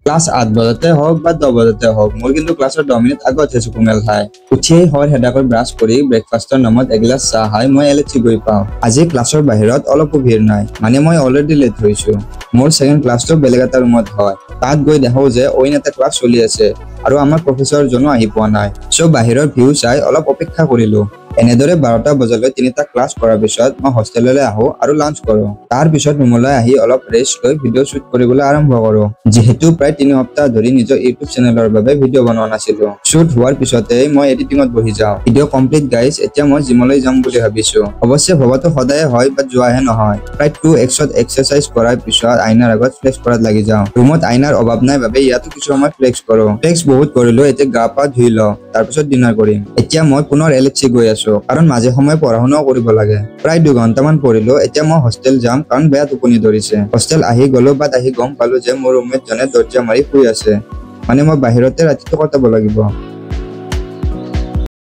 class 8 বজাতে হওক বা 10 বজাতে হওক মোৰ কিন্তু ক্লাছৰ 10 মিনিট আগত হৈছে কুমেল খাই উঠিয়েই হয় হেডাকৰ ব্ৰাছ কৰি ব্ৰেকফাষ্টৰ নামত এগিলাছ চাহ খাই মই এলেচি গৈ পাওঁ আজি ক্লাছৰ বাহিৰত অলপো ভিৰ নাই মানে মই অলৰেডি লেট হৈছো মোৰ সেকেন্ড ক্লাছটো বেলেগ এটা ৰুমত হয় তাত গৈ দেখো যে অইন এটা ক্লাছ চলি আছে আৰু আমাৰ প্ৰফেসৰ জনো আহি পোৱা নাই সো বাহিৰৰ ভিউ চাই অলপ অপেক্ষা কৰিলো এনেদৰে 12টা বজালৈ তিনিটা ক্লাছ কৰাৰ পিছত মই হোষ্টেললৈ আহো আৰু লাঞ্চ কৰো তাৰ পিছত ৰুমলৈ আহি অলপ ৰেষ্ট লৈ ভিডিঅ শুট কৰিবলৈ আৰম্ভ কৰো যেহেতু প্ৰায় 3 সপ্তাহ ধৰি নিজৰ ইউটিউব চেনেলৰ বাবে ভিডিঅ বনোৱা নাছিলো শুট হোৱাৰ পিছতে মই এডিটিংত বহি যাওঁ ভিডিঅ কমপ্লিট গাইজ এতিয়া মই জিমলৈ যাম বুলি ভাবিছো অৱশ্যে ভবাটো সদায় হয় বা যোৱাহে নহয় প্ৰায় 2x এক্সাৰসাইজ কৰাৰ পিছত আইনাৰ আগত ফ্লেক্স কৰাত লাগি যাওঁ ৰুমত আইনাৰ অভাৱ নাই বাবে ইয়াতো কিছু সময় ফ্লেক্স কৰো ফ্লেক্স বহুত কৰিলো এতিয়া গা পা ধুই লওঁ তাৰ পিছত ডিনাৰ কৰিম এতিয়া মই পুনৰ এলএফসি গৈ আছো কাৰণ মাজে সময়ে পঢ়া-শুনাও কৰিব লাগে প্ৰায় 2 ঘণ্টামান পঢ়িলো এতিয়া মই হোষ্টেল যাম কাৰণ বেয়া টোপনি ধৰিছে হোষ্টেল আহি গলো বাট আহি গম পালো যে মোৰ ৰুমমেট জনে দৰ্জা মাৰি শুই আছে মানে মই বাহিৰতে ৰাতিটো কটাব লাগিব